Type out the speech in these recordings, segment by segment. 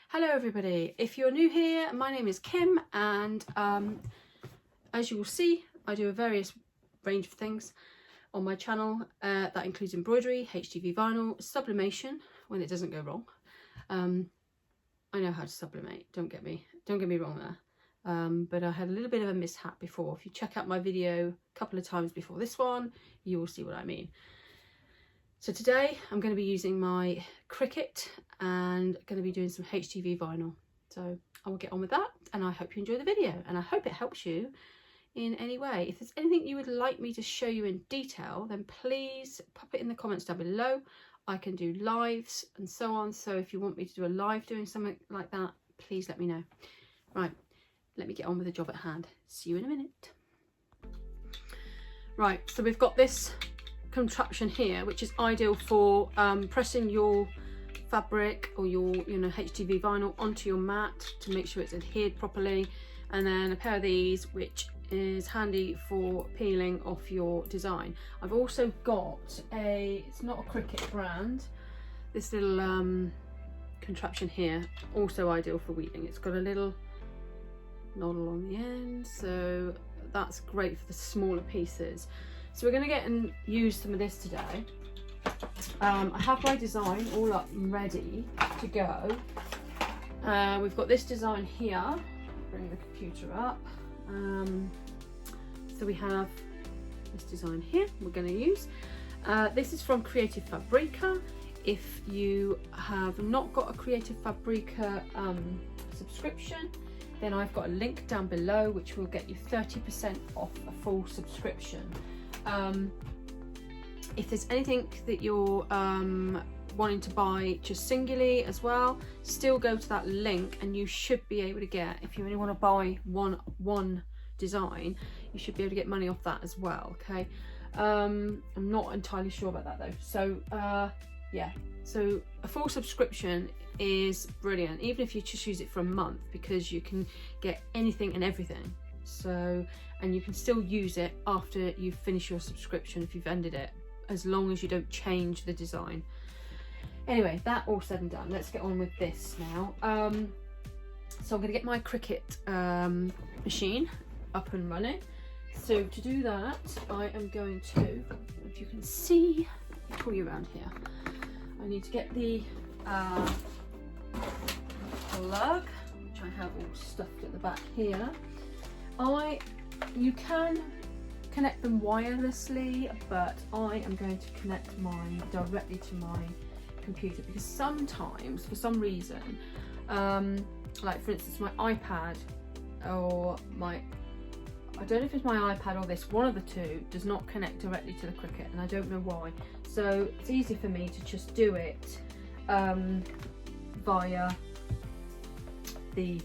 Hello everybody, if you're new here, my name is Kim and as you will see, I do a various range of things on my channel. That includes embroidery, HTV vinyl, sublimation when it doesn't go wrong. I know how to sublimate, don't get me wrong there. But I had a little bit of a mishap before. If you check out my video a couple of times before this one, you will see what I mean. So today I'm going to be using my Cricut and going to be doing some HTV vinyl. So I will get on with that, and I hope you enjoy the video and I hope it helps you in any way. If there's anything you would like me to show you in detail, then please pop it in the comments down below. I can do lives and so on, so if you want me to do a live doing something like that, please let me know. Right, let me get on with the job at hand. See you in a minute. Right, so we've got this contraption here which is ideal for pressing your fabric or your HTV vinyl onto your mat to make sure it's adhered properly, and then a pair of these which is handy for peeling off your design. I've also got it's not a Cricut brand, this little contraption here, also ideal for wheeling. It's got a little nozzle on the end, so that's great for the smaller pieces. So we're going to get and use some of this today. I have my design all up and ready to go. We've got this design here. Bring the computer up. So we have this design here we're going to use. This is from Creative Fabrica. If you have not got a Creative Fabrica subscription, then I've got a link down below which will get you 30% off a full subscription. If there's anything that you're wanting to buy just singularly as well, still go to that link and you should be able to get, if you only want to buy one design, you should be able to get money off that as well. Okay, I'm not entirely sure about that though. So yeah, so a full subscription is brilliant, even if you just use it for a month, because you can get anything and everything. So, and you can still use it after you finish your subscription if you've ended it, as long as you don't change the design. Anyway, that all said and done, let's get on with this now. So I'm going to get my Cricut machine up and running. So to do that, I am going to, if you can see, let me pull you around here. I need to get the plug, which I have all stuffed at the back here. You can connect them wirelessly, but I am going to connect mine directly to my computer, because sometimes, for some reason, like for instance my iPad or I don't know if it's my iPad or this, one of the two does not connect directly to the Cricut, and I don't know why. So it's easy for me to just do it via the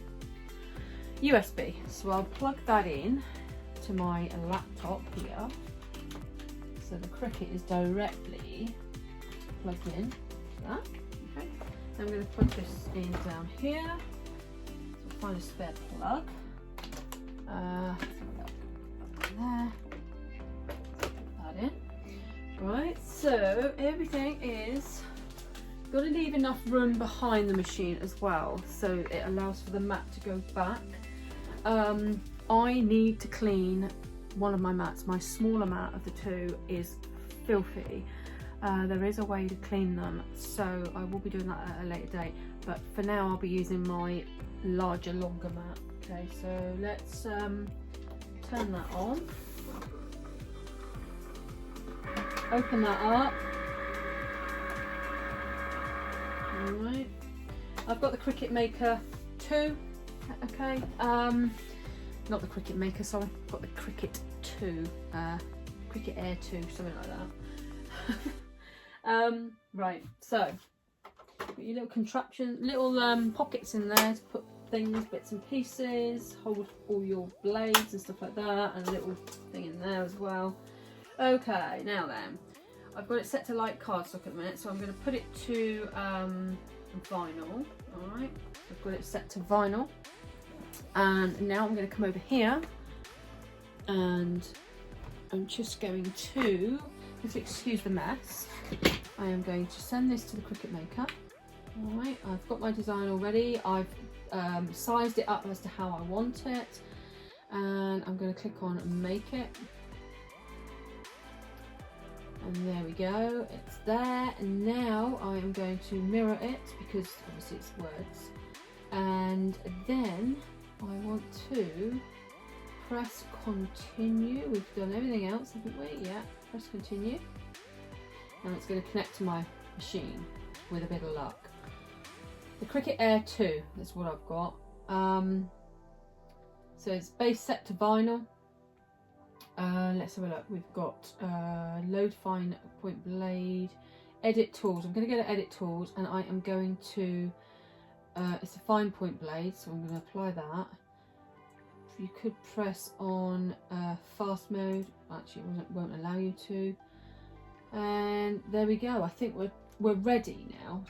USB. So I'll plug that in to my laptop here. So the Cricut is directly plugged in to that. Okay. I'm going to plug this in down here. So find a spare plug. There. Put that in. Right. So everything is got to leave enough room behind the machine as well, so it allows for the mat to go back. I need to clean one of my mats. My smaller mat of the two is filthy. There is a way to clean them, so I will be doing that at a later date, but for now I'll be using my larger, longer mat. Okay, so let's turn that on, open that up. Alright, I've got the Cricut Maker 2, okay, not the Cricut Maker, sorry, I've got the Cricut 2, Cricut Air 2, something like that. Right, so, got your little contraption, little pockets in there to put things, bits and pieces, hold all your blades and stuff like that, and a little thing in there as well. Okay, now then. I've got it set to light cardstock at the minute, so I'm going to put it to vinyl. Alright, I've got it set to vinyl, and now I'm going to come over here and I'm just going to, if you excuse the mess, I am going to send this to the Cricut Maker. Alright, I've got my design already. I've sized it up as to how I want it, and I'm going to click on make it. And there we go, it's there. And now I am going to mirror it because obviously it's words. And then I want to press continue. We've done everything else, haven't we? Yeah, press continue. And it's going to connect to my machine with a bit of luck. The Cricut Air 2 is what I've got. So it's base set to vinyl. Let's have a look. We've got load fine point blade, edit tools. I'm going to go to edit tools, and I am going to it's a fine point blade, so I'm going to apply that. You could press on fast mode. Actually, it won't allow you to. And there we go. I think we're ready now.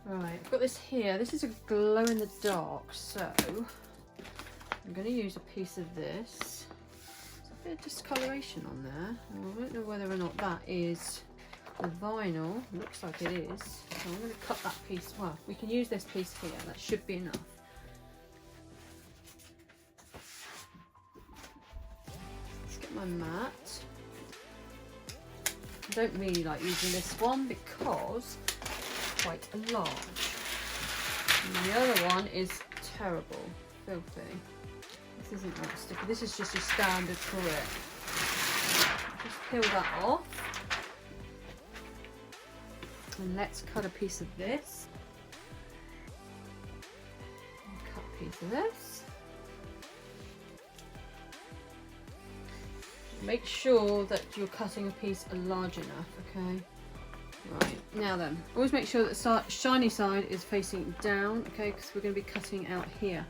Right, I've got this here. This is a glow in the dark, so I'm going to use a piece of this. There's a bit of discoloration on there. I don't know whether or not that is the vinyl. Looks like it is. So I'm going to cut that piece. Well, we can use this piece here. That should be enough. Let's get my mat. I don't really like using this one because it's quite large. And the other one is terrible, filthy. This isn't that sticky. This is just a standard Cricut. Just peel that off. And let's cut a piece of this. And cut a piece of this. Make sure that you're cutting a piece large enough, okay? Right, now then, always make sure that the shiny side is facing down, okay? Because we're going to be cutting out here,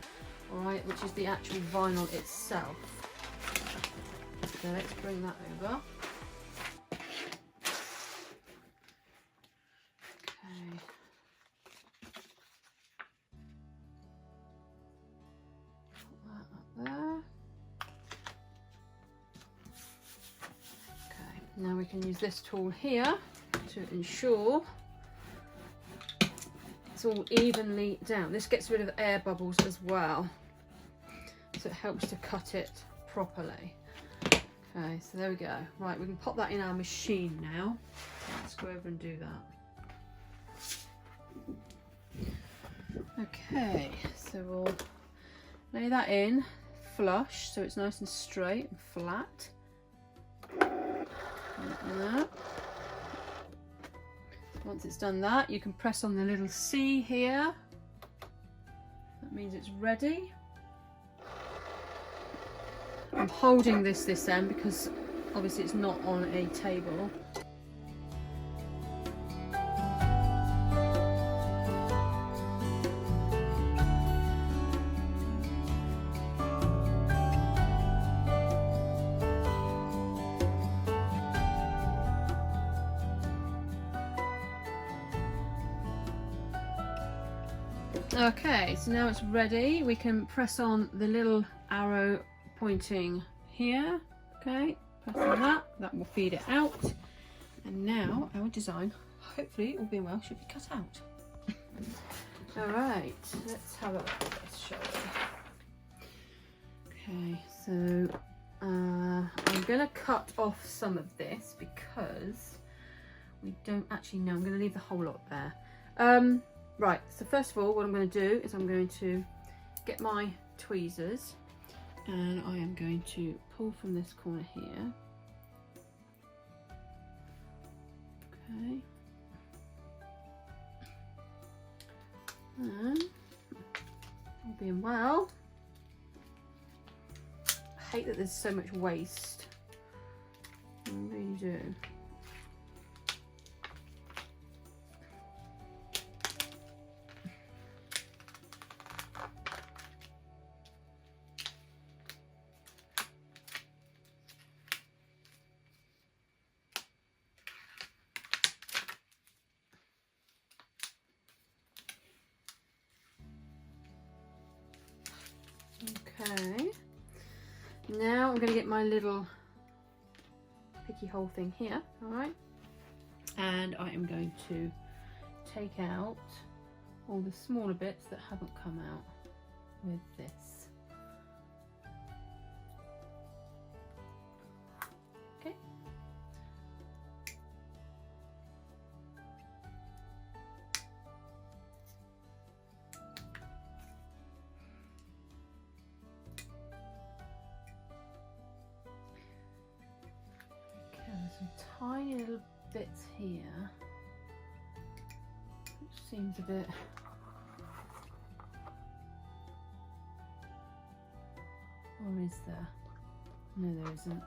alright? Which is the actual vinyl itself. So let's bring that over. Okay. Put that up there. Now we can use this tool here to ensure it's all evenly down. This gets rid of air bubbles as well, so it helps to cut it properly. Okay, so there we go. Right, we can pop that in our machine now. Let's go over and do that. Okay, so we'll lay that in flush so it's nice and straight and flat. Like that. Once it's done that, you can press on the little C here. That means it's ready. I'm holding this end because obviously it's not on a table. Okay, so now it's ready. We can press on the little arrow pointing here. Okay, press on that. That will feed it out. And now our design, hopefully all being well, should be cut out. Alright, let's have a look at this, shall we? Okay, so I'm going to cut off some of this because we don't actually know. I'm going to leave the whole lot there. Right, so first of all, what I'm going to do is I'm going to get my tweezers and I am going to pull from this corner here. Okay. And all being well, I hate that there's so much waste. I really do. Okay, now I'm going to get my little picky hole thing here, alright, and I am going to take out all the smaller bits that haven't come out with this. Okay. Okay, there's some tiny little bits here, which seems a bit, or is there? No, there isn't.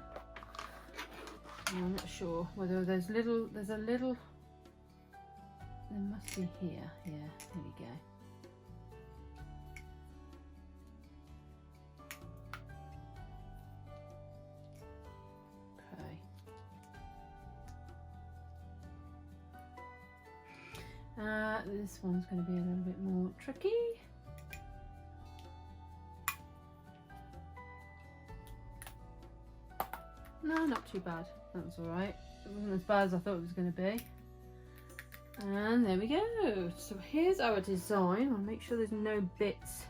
I'm not sure whether there's a little, there must be here. Yeah, there we go. This one's going to be a little bit more tricky. No, not too bad. That was alright. It wasn't as bad as I thought it was going to be. And there we go. So here's our design. I'll make sure there's no bits,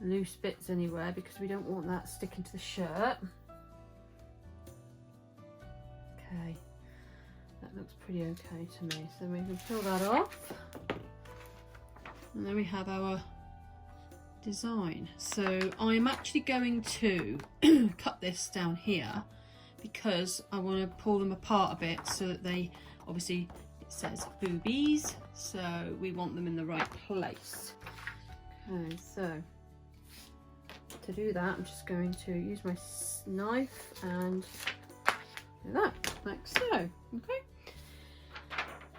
loose bits anywhere, because we don't want that sticking to the shirt. Okay. That looks pretty okay to me, so we can peel that off, and then we have our design. So I'm actually going to cut this down here because I want to pull them apart a bit so that they, obviously it says boobies, so we want them in the right place. Okay, so to do that I'm just going to use my knife and do that, like so. Okay.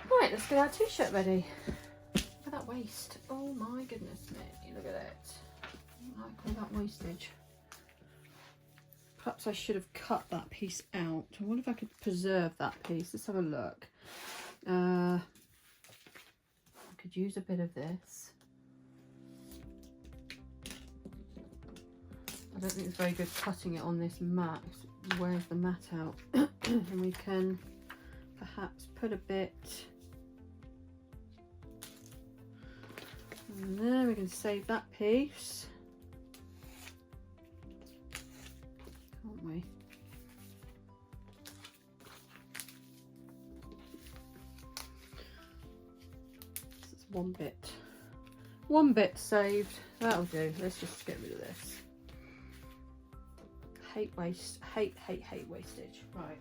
Right, let's get our t-shirt ready. Look at that waist. Oh my goodness me, look at it. I like all that wastage. Perhaps I should have cut that piece out. I wonder if I could preserve that piece. Let's have a look. I could use a bit of this. I don't think it's very good cutting it on this mat. It wears the mat out. And we can perhaps put a bit, and then we can save that piece, can't we? This is one bit saved. That'll do. Let's just get rid of this. Hate wastage. Right.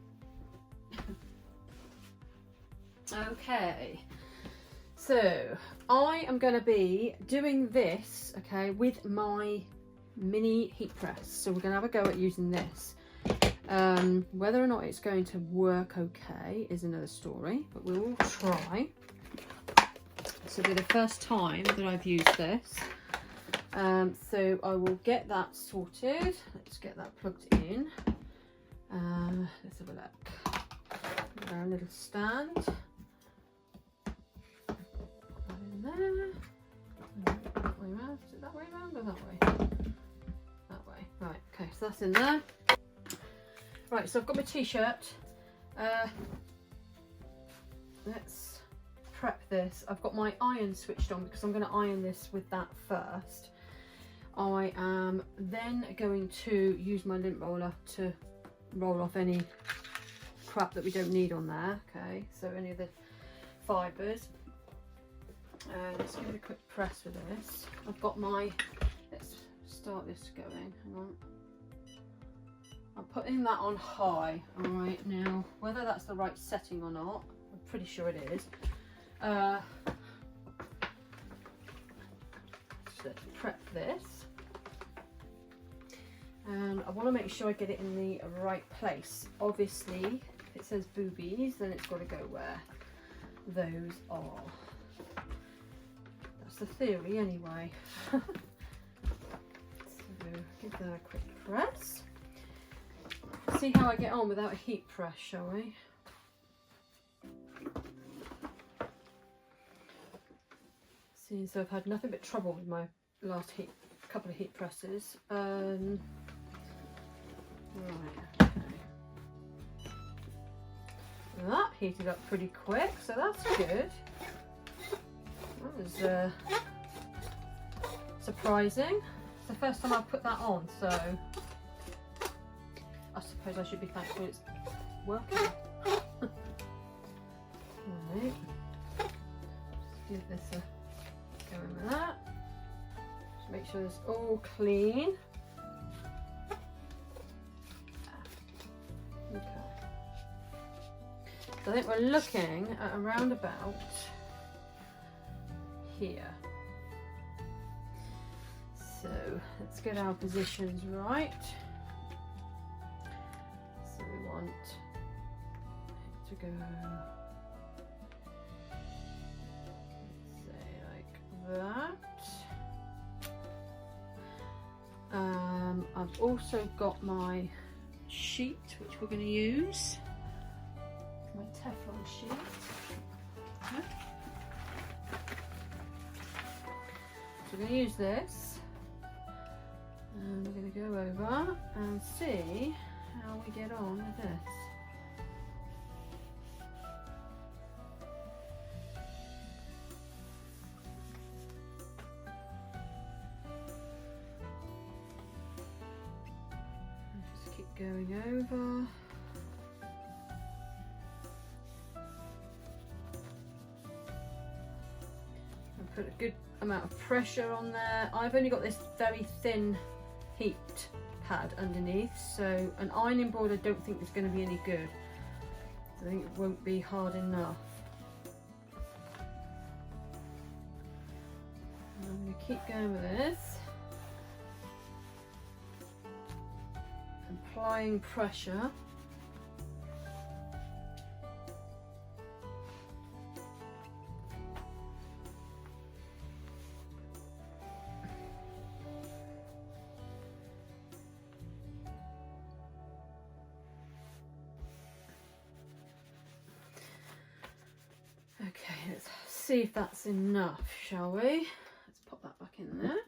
Okay, so I am going to be doing this, okay, with my mini heat press. So we're going to have a go at using this. Whether or not it's going to work okay is another story, but we will try. This will be the first time that I've used this. So I will get that sorted. Let's get that plugged in. Let's have a look. Our little stand. There. That way around. Is it that way around or that way? That way. Right, okay, so that's in there. Right, so I've got my t-shirt. Let's prep this. I've got my iron switched on because I'm going to iron this with that first. I am then going to use my lint roller to roll off any crap that we don't need on there. Okay, so any of the fibres. Let's give it a quick press with this. I've got my, let's start this going, hang on. I'm putting that on high. All right, now whether that's the right setting or not, I'm pretty sure it is. So let's prep this. And I want to make sure I get it in the right place. Obviously, if it says boobies, then it's got to go where those are. That's the theory anyway. So give that a quick press. See how I get on without a heat press, shall we? See, so I've had nothing but trouble with my last couple of heat presses. Right, okay. That heated up pretty quick, so that's good. That was surprising. It's the first time I've put that on, so I suppose I should be thankful it's working. Right. Just give this a go in with that. Just make sure it's all clean. Okay. So I think we're looking at around about here. So let's get our positions right. So we want it to go, let's say like that. I've also got my sheet which we're going to use, my Teflon sheet. Okay. So we're going to use this, and we're going to go over and see how we get on with this. Just keep going over. And put a good amount of pressure on there. I've only got this very thin heat pad underneath, so an ironing board I don't think is going to be any good. I think it won't be hard enough. And I'm going to keep going with this, applying pressure. Okay, let's see if that's enough, shall we? Let's pop that back in there.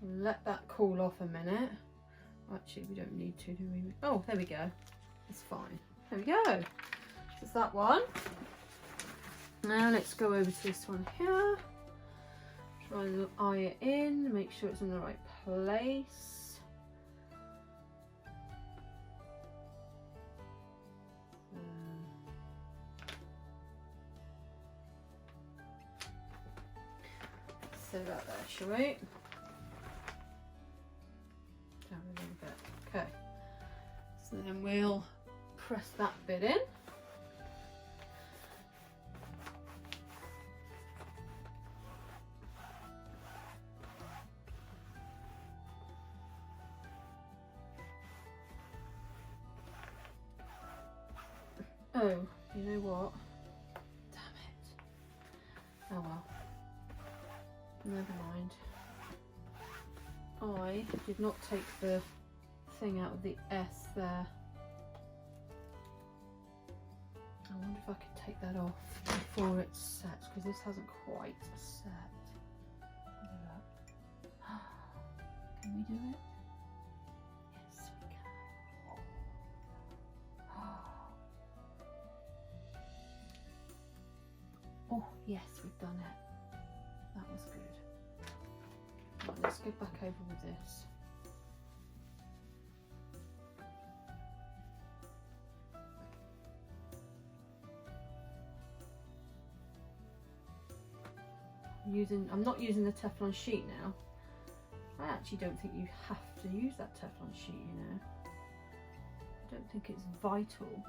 Let that cool off a minute. Actually, we don't need to, do we? Oh, there we go. It's fine. There we go. There's that one. Now let's go over to this one here. Try and eye it in, make sure it's in the right place. Set that there, shall we? Down a little bit. Okay. So then we'll press that bit in. Oh, you know what? Damn it. Oh well. Never mind. I did not take the thing out of the S there. I wonder if I could take that off before it sets, because this hasn't quite set. Look at that. Can we do it? Yes, we can. Oh, yes, we've done it. That was good. Right, let's go back over with this. I'm not using the Teflon sheet now. I actually don't think you have to use that Teflon sheet, you know. I don't think it's vital.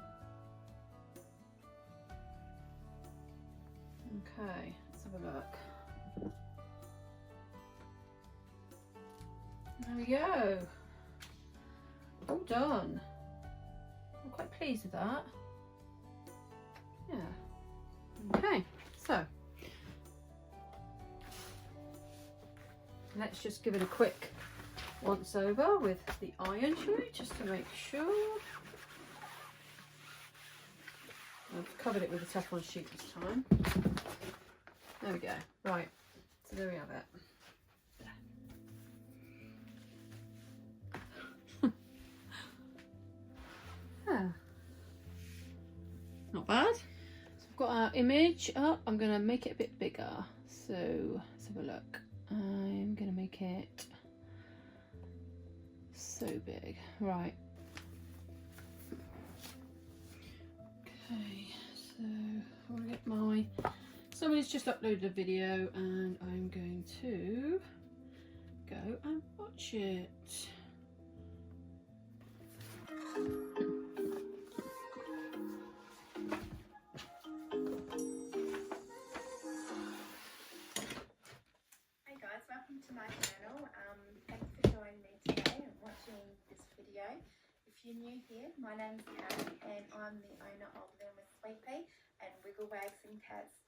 Okay, let's have a look. There we go. All done. I'm quite pleased with that. Yeah. Okay, so let's just give it a quick once over with the iron, shall we? Just to make sure. I've covered it with a Teflon sheet this time. There we go. Right, so there we have it. Not bad. So I've got our image up. I'm going to make it a bit bigger. So let's have a look. I'm going to make it so big. Right. Okay, so I want to get my... Somebody's just uploaded a video and I'm going to go and watch it. Welcome to my channel. Thanks for joining me today and watching this video. If you're new here, my name's Karen and I'm the owner of Them with Sweet Pea and Wiggle Wags and Cats.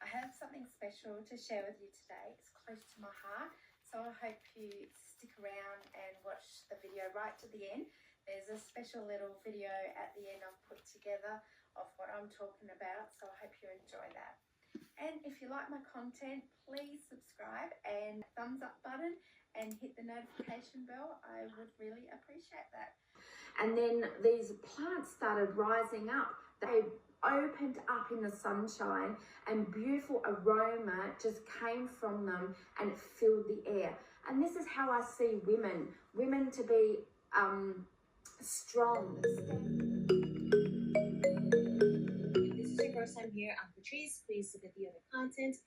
I have something special to share with you today. It's close to my heart, so I hope you stick around and watch the video right to the end. There's a special little video at the end I've put together of what I'm talking about, so I hope you enjoy that. And if you like my content, please subscribe and thumbs up button and hit the notification bell. I would really appreciate that. And then these plants started rising up. They opened up in the sunshine and beautiful aroma just came from them and it filled the air. And this is how I see women to be strong. First time here on Patrice, please look at the other content,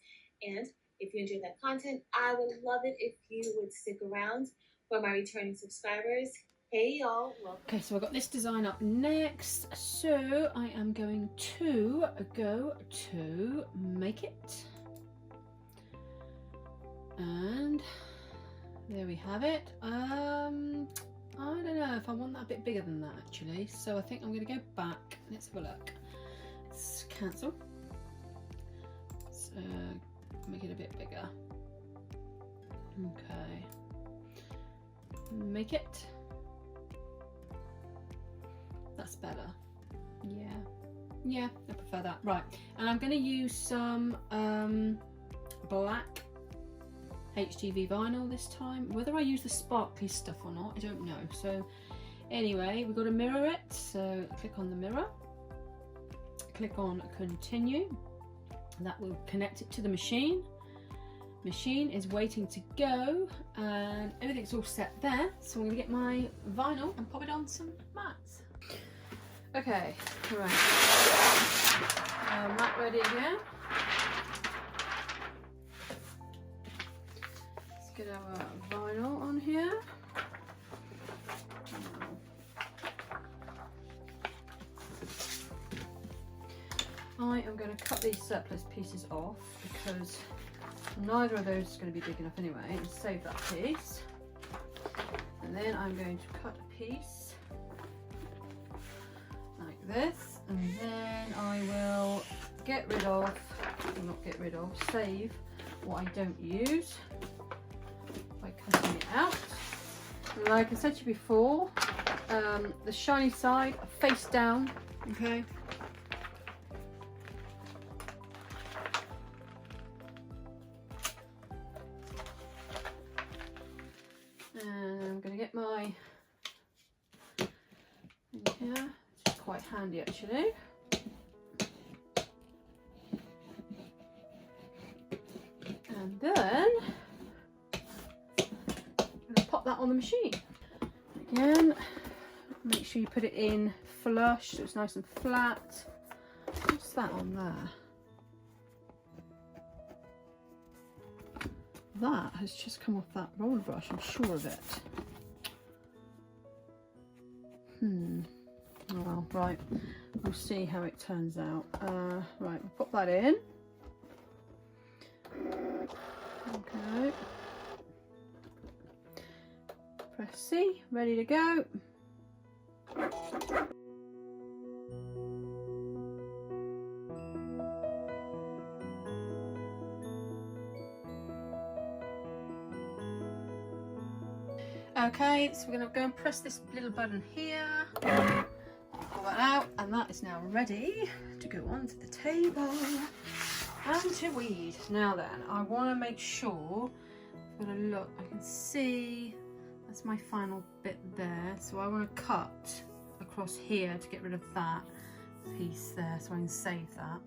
and if you enjoyed that content, I would love it if you would stick around. For my returning subscribers, hey y'all, welcome. Okay, so I've got this design up next, so I am going to go to make it, and there we have it. I don't know if I want that a bit bigger than that actually, so I think I'm going to go back. Let's have a look. Let's cancel. Let's make it a bit bigger. Okay. Make it. That's better. Yeah, I prefer that. Right, and I'm going to use some black HTV vinyl this time. Whether I use the sparkly stuff or not, I don't know. So anyway, we've got to mirror it. So click on the mirror. Click on continue. That will connect it to the machine. Machine is waiting to go and everything's all set there. So I'm going to get my vinyl and pop it on some mats. Okay, right. Mat ready again. Let's get our vinyl on here. I am going to cut these surplus pieces off because neither of those is going to be big enough anyway, and save that piece. And then I'm going to cut a piece like this, and then I will get rid of, or not get rid of, save what I don't use by cutting it out. And like I said to you before, the shiny side face down, okay? And I'm going to get my in here, which is quite handy actually. And then I'm going to pop that on the machine. Again, make sure you put it in flush so it's nice and flat. What's that on there? That has just come off that roller brush, I'm sure of it. Oh well, right, we'll see how it turns out. Right, we'll pop that in. Okay. Press C, ready to go. Okay, so we're going to go and press this little button here, pull that out, and that is now ready to go onto the table and to weed. Now then, I want to make sure, I'm going to look, I can see, that's my final bit there, so I want to cut across here to get rid of that piece there so I can save that.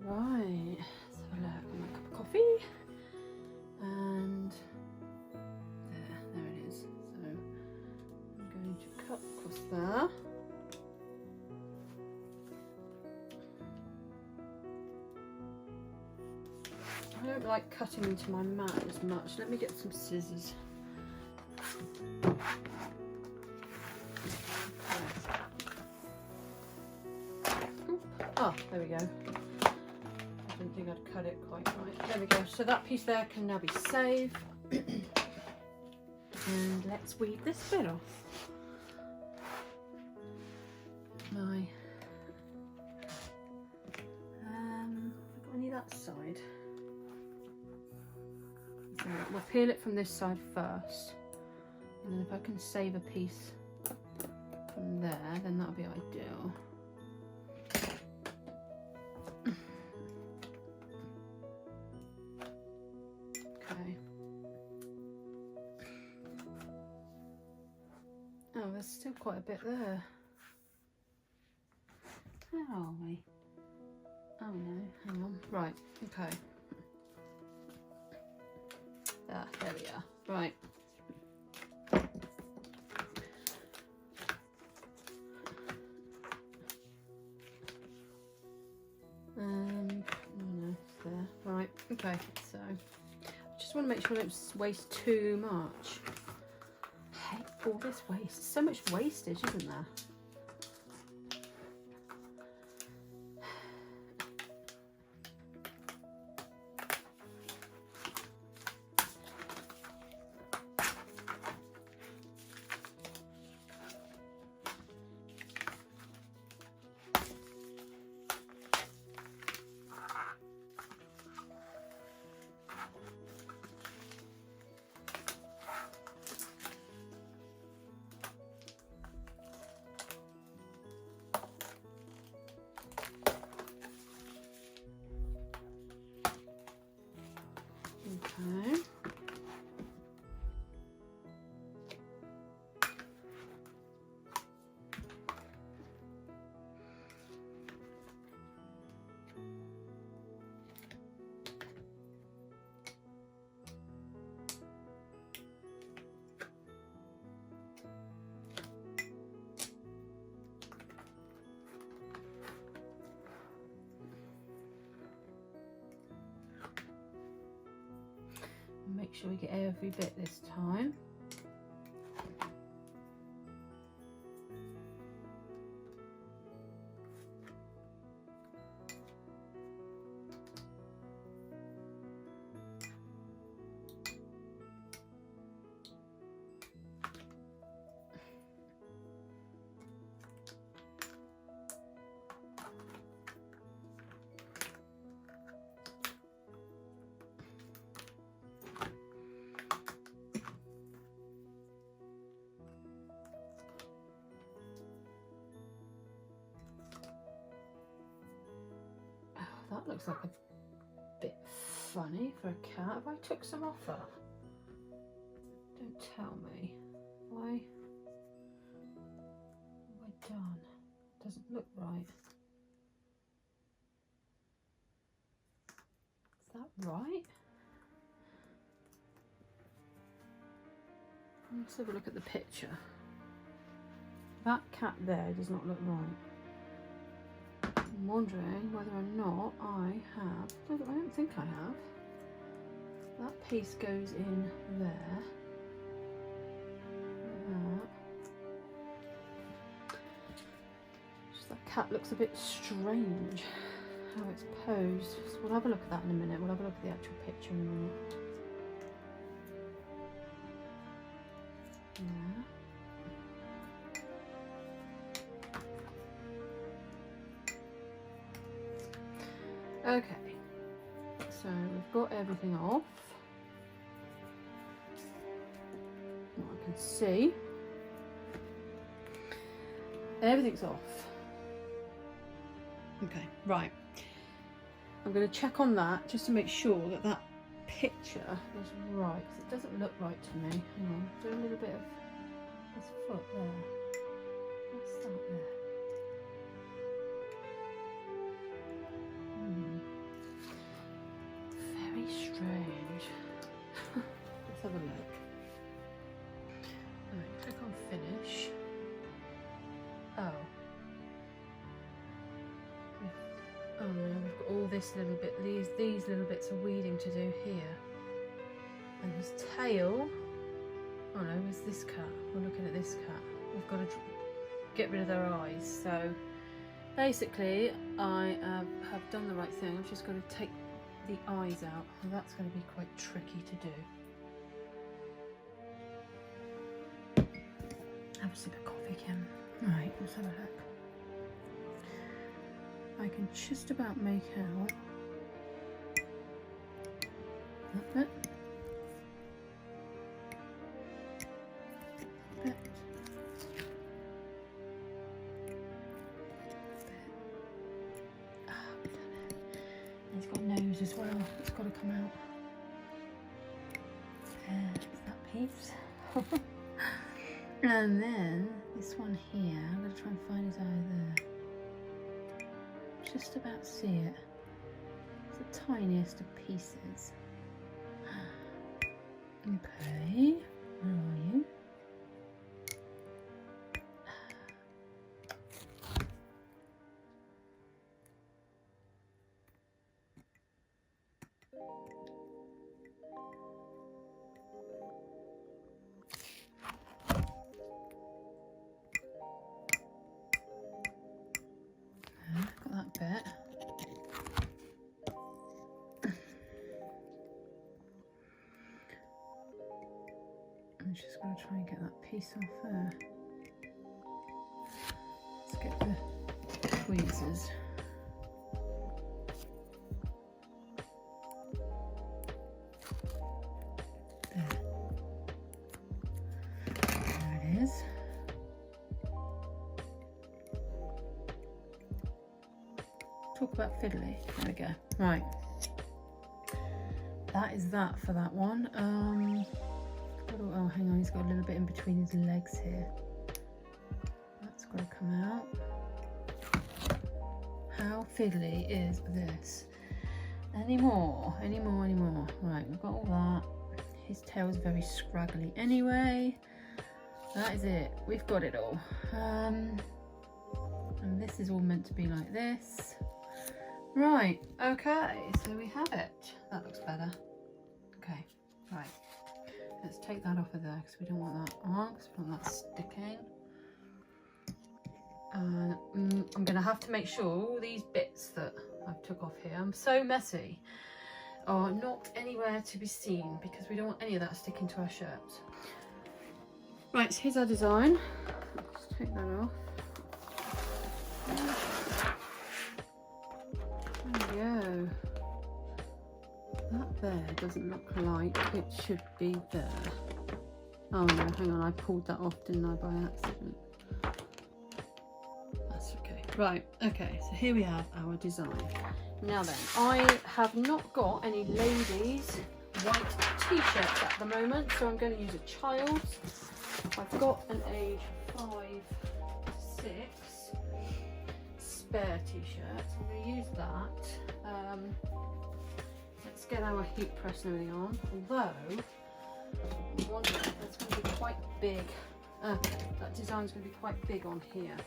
Right, let's have a look. My cup of coffee. And there it is. So I'm going to cut across there. I don't like cutting into my mat as much. Let me get some scissors. Oh, there we go. I didn't think I'd cut it quite right. There we go. So that piece there can now be saved. And let's weave this bit off. My got any that side? So we'll peel it from this side first, and then if I can save a piece from there, then that'll be ideal. Okay. Oh, there's still quite a bit there. Where are we? Oh no, hang on. Right, okay. Ah, there we are. Right. Oh no, it's there. Right, okay, so I just want to make sure I don't waste too much. I hate all this waste. So much wastage, isn't there? Okay. Make sure we get every bit this time. That looks like a bit funny for a cat. Have I took some off her? Don't tell me. Why have I done? Doesn't look right. Is that right? Let's have a look at the picture. That cat there does not look right. I'm wondering whether or not I have, I don't think I have. That piece goes in there. Just that cat looks a bit strange, how it's posed. So we'll have a look at that in a minute. We'll have a look at the actual picture in a minute. Yeah. Okay, so we've got everything off. What I can see. Everything's off. Okay, right. I'm going to check on that just to make sure that that picture is right, because it doesn't look right to me. Hang on, do a little bit of this foot there. What's that there? Let's have a look. Right, click on finish. Oh. Oh no, we've got all this little bit, these little bits of weeding to do here. And his tail, oh no, it's this cat. We're looking at this cat. We've got to get rid of their eyes. So basically, I have done the right thing. I've just got to take the eyes out, and that's going to be quite tricky to do. Have a sip of coffee, Kim. Right, let's have a look. I can just about make out that bit. He's got a nose as well, it's got to come out. There's that piece. And then this one here, I'm going to try and find his eye there. Just about see it. It's the tiniest of pieces. Okay, where are you? Got that bit. I'm just going to try and get that piece off there. Let's get the tweezers. There it is. Talk about fiddly. There we go. Right. That is that for that one. Oh, hang on. He's got a little bit in between his legs here. That's got to come out. How fiddly is this? Any more? Right, we've got all that. His tail is very scraggly anyway. That is it. We've got it all. And this is all meant to be like this. Right, okay, so we have it. That looks better. Okay, right. Let's take that off of there because we don't want that on, because we don't want that sticking. And I'm going to have to make sure all these bits that I've took off here, I'm so messy, are not anywhere to be seen because we don't want any of that sticking to our shirts. Right, so here's our design. Let's take that off. There we go. That there doesn't look like it should be there. Oh no, hang on, I pulled that off, didn't I, by accident? That's okay. Right, okay, so here we have our design. Now then, I have not got any ladies' white t-shirts at the moment, so I'm going to use a child's. I've got an age 5 to 6 spare t-shirt, so I'm going to use that. Let's get our heat press and everything on, although I'm wondering if that's going to be quite big. Okay, that design's going to be quite big on here,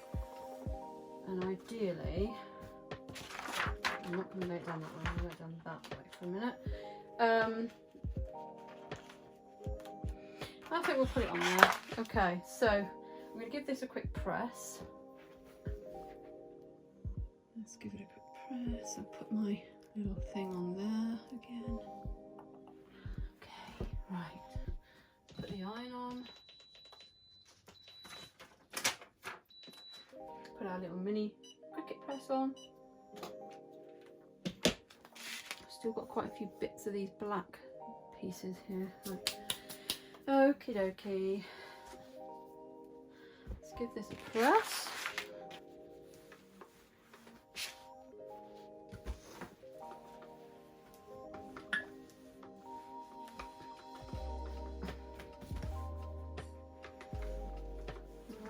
and ideally I'm not going to lay it down that way, I'm going to lay it down that way for a minute. I think we'll put it on there. Okay, so I'm going to give this a quick press. Let's give it a quick press and put my little thing on there again. Okay, right. Put the iron on. Put our little mini Cricut press on. Still got quite a few bits of these black pieces here. Right. Okie dokie. Let's give this a press.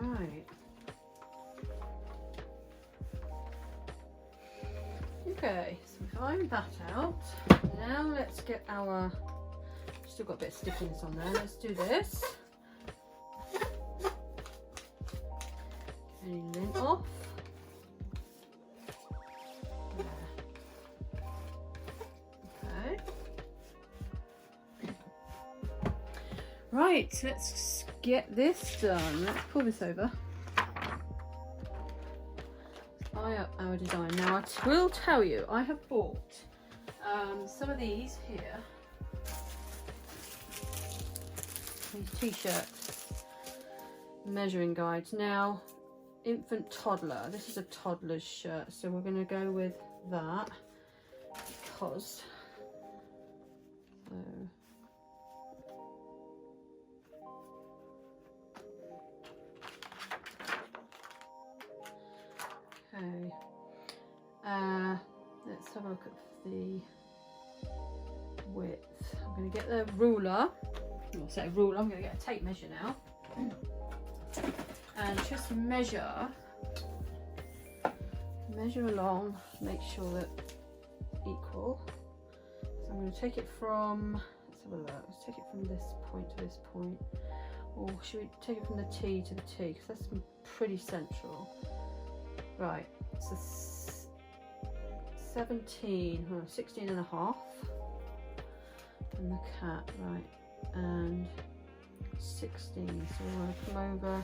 Right. Okay, so we've ironed that out. Now let's get our, just still got a bit of stickiness on there. Let's do this. Any lint off. There. Okay. Right, let's get this done. Let's pull this over. Eye up our design. Now I will tell you, I have bought some of these here. These t-shirts, measuring guides. Now, infant toddler, this is a toddler's shirt, so we're going to go with that because okay, let's have a look at the width. I'm going to get the ruler. I'll say ruler, I'm going to get a tape measure now and just measure along, make sure that equal. So I'm going to take it from, let's have a look, let's take it from this point to this point, or should we take it from the T to the T, because that's pretty central. Right, so 16 and a half, and the cat, right, and 16, so we're going to come over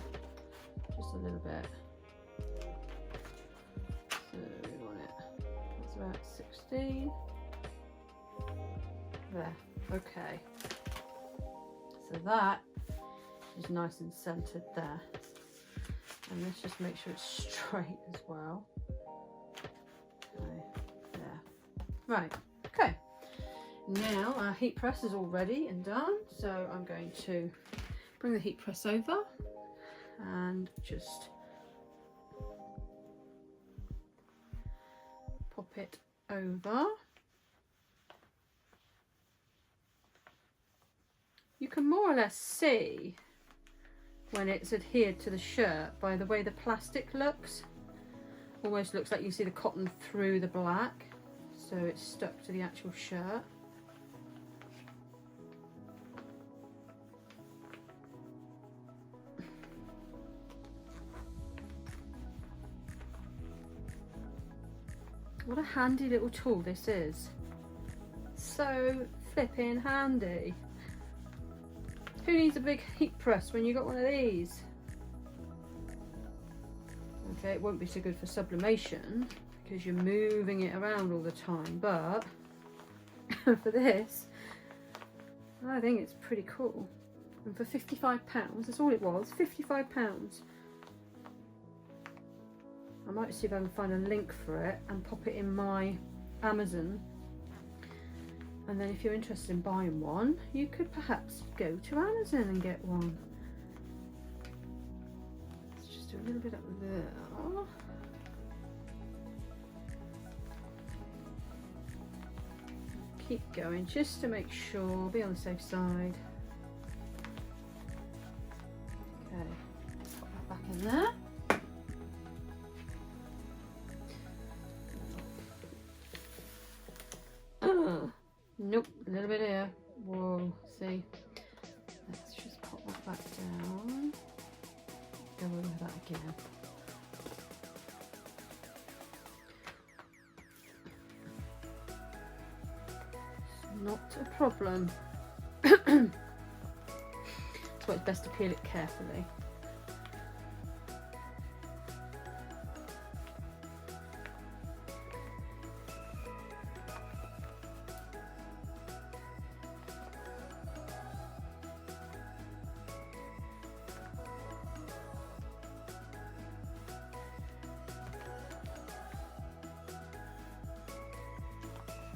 just a little bit, so we want it, that's about 16, there, okay, so that is nice and centered there, and let's just make sure it's straight as well, okay, there, right, okay. Now our heat press is all ready and done, so I'm going to bring the heat press over and just pop it over. You can more or less see when it's adhered to the shirt by the way the plastic looks. Almost looks like you see the cotton through the black, so it's stuck to the actual shirt. What a handy little tool this is. So flipping handy. Who needs a big heat press when you got one of these? Okay, it won't be so good for sublimation because you're moving it around all the time, but for this, I think it's pretty cool. And for £55, that's all it was, £55. I might see if I can find a link for it and pop it in my Amazon, and then if you're interested in buying one, you could perhaps go to Amazon and get one. Let's just do a little bit up there. Keep going just to make sure, be on the safe side. Okay, pop that back in there. Nope, a little bit here. Whoa, see. Let's just pop that back down. Go over that again. It's not a problem. That's why it's best to peel it carefully.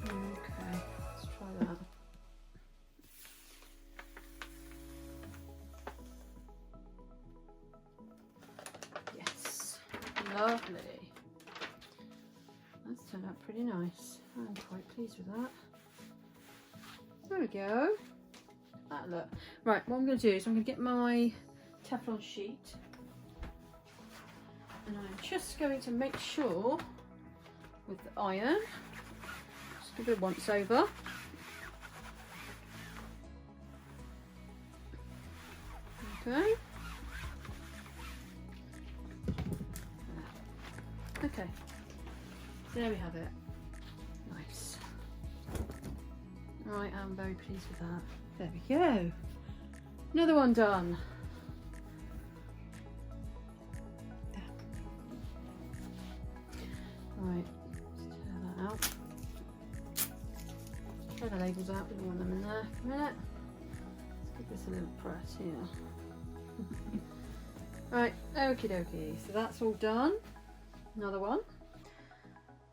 Okay, let's try that. Yes, lovely. That's turned out pretty nice. I'm quite pleased with that. There we go. That look. Right, what I'm going to do is I'm going to get my Teflon sheet, and I'm just going to make sure with the iron. Give it a once over. Okay. Okay. There we have it. Nice. I am very pleased with that. There we go. Another one done. Right, let's tear that out. Tear the labels out, we don't want them in there for a minute. Let's give this a little press here. Right, okie dokie, so that's all done. Another one.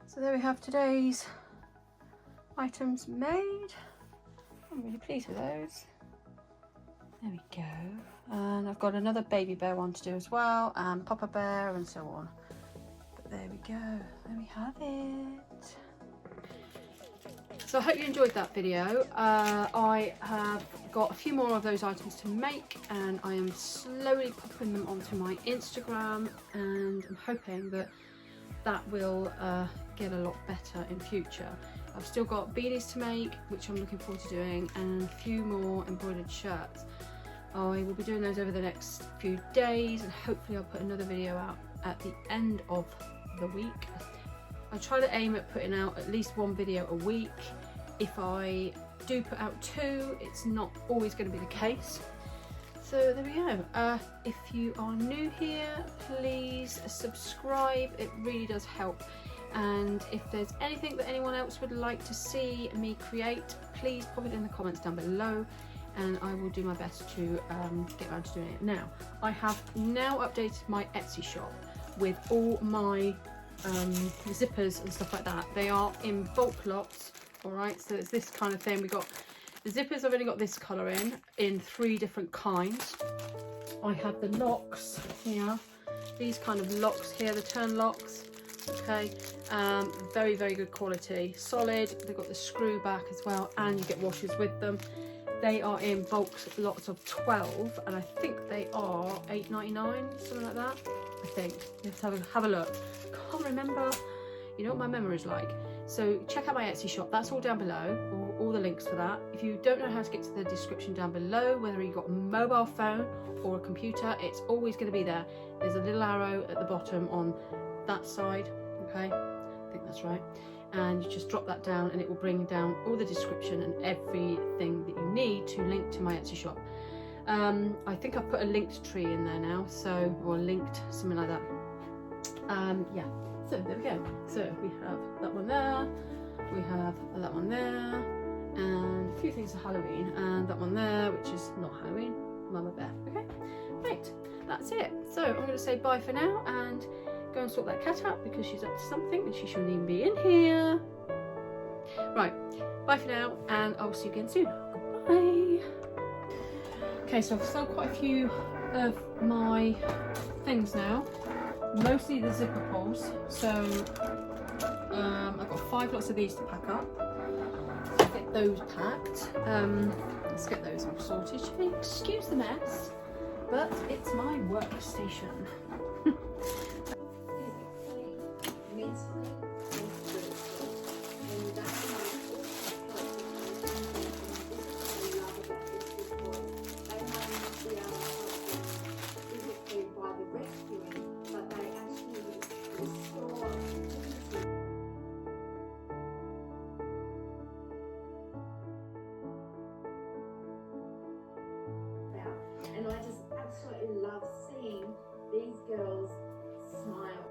So there we have today's items made. I'm really pleased with those. There we go. And I've got another baby bear one to do as well, and Papa Bear and so on. But there we go. There we have it. So I hope you enjoyed that video. I have got a few more of those items to make, and I am slowly popping them onto my Instagram, and I'm hoping that that will get a lot better in future. I've still got beanies to make, which I'm looking forward to doing, and a few more embroidered shirts. I will be doing those over the next few days, and hopefully I'll put another video out at the end of the week. I try to aim at putting out at least one video a week. If I do put out two, it's not always going to be the case. So there we go. If you are new here, please subscribe. It really does help. And if there's anything that anyone else would like to see me create, please pop it in the comments down below, and I will do my best to get around to doing it. Now, I have now updated my Etsy shop with all my zippers and stuff like that. They are in bulk lots, all right? So it's this kind of thing. We got the zippers, I've only got this colour in 3 different kinds. I have the locks here, these kind of locks here, the turn locks. Okay, very, very good quality, solid. They've got the screw back as well, and you get washers with them. They are in bulk lots of 12, and I think they are $8.99, something like that. I think you have to have a look. I can't remember. You know what my memory is like. So check out my Etsy shop. That's all down below. All the links for that. If you don't know how to get to the description down below, whether you've got a mobile phone or a computer, it's always going to be there. There's a little arrow at the bottom on that side. Okay, I think that's right. And you just drop that down, and it will bring down all the description and everything that you need to link to my Etsy shop. I think I've put a linked tree in there now, so, or linked something like that. Yeah, so there we go. So we have that one there, we have that one there, and a few things for Halloween, and that one there, which is not Halloween, Mama Bear. Okay, right, that's it. So I'm going to say bye for now, and go and sort that cat out because she's up to something and she shouldn't even be in here. Right, bye for now, and I'll see you again soon. Goodbye. Okay, so I've sold quite a few of my things now, mostly the zipper pulls. So I've got 5 lots of these to pack up. So I'll get those packed. Let's get those all sorted. Excuse the mess, but it's my workstation. And I just absolutely love seeing these girls smile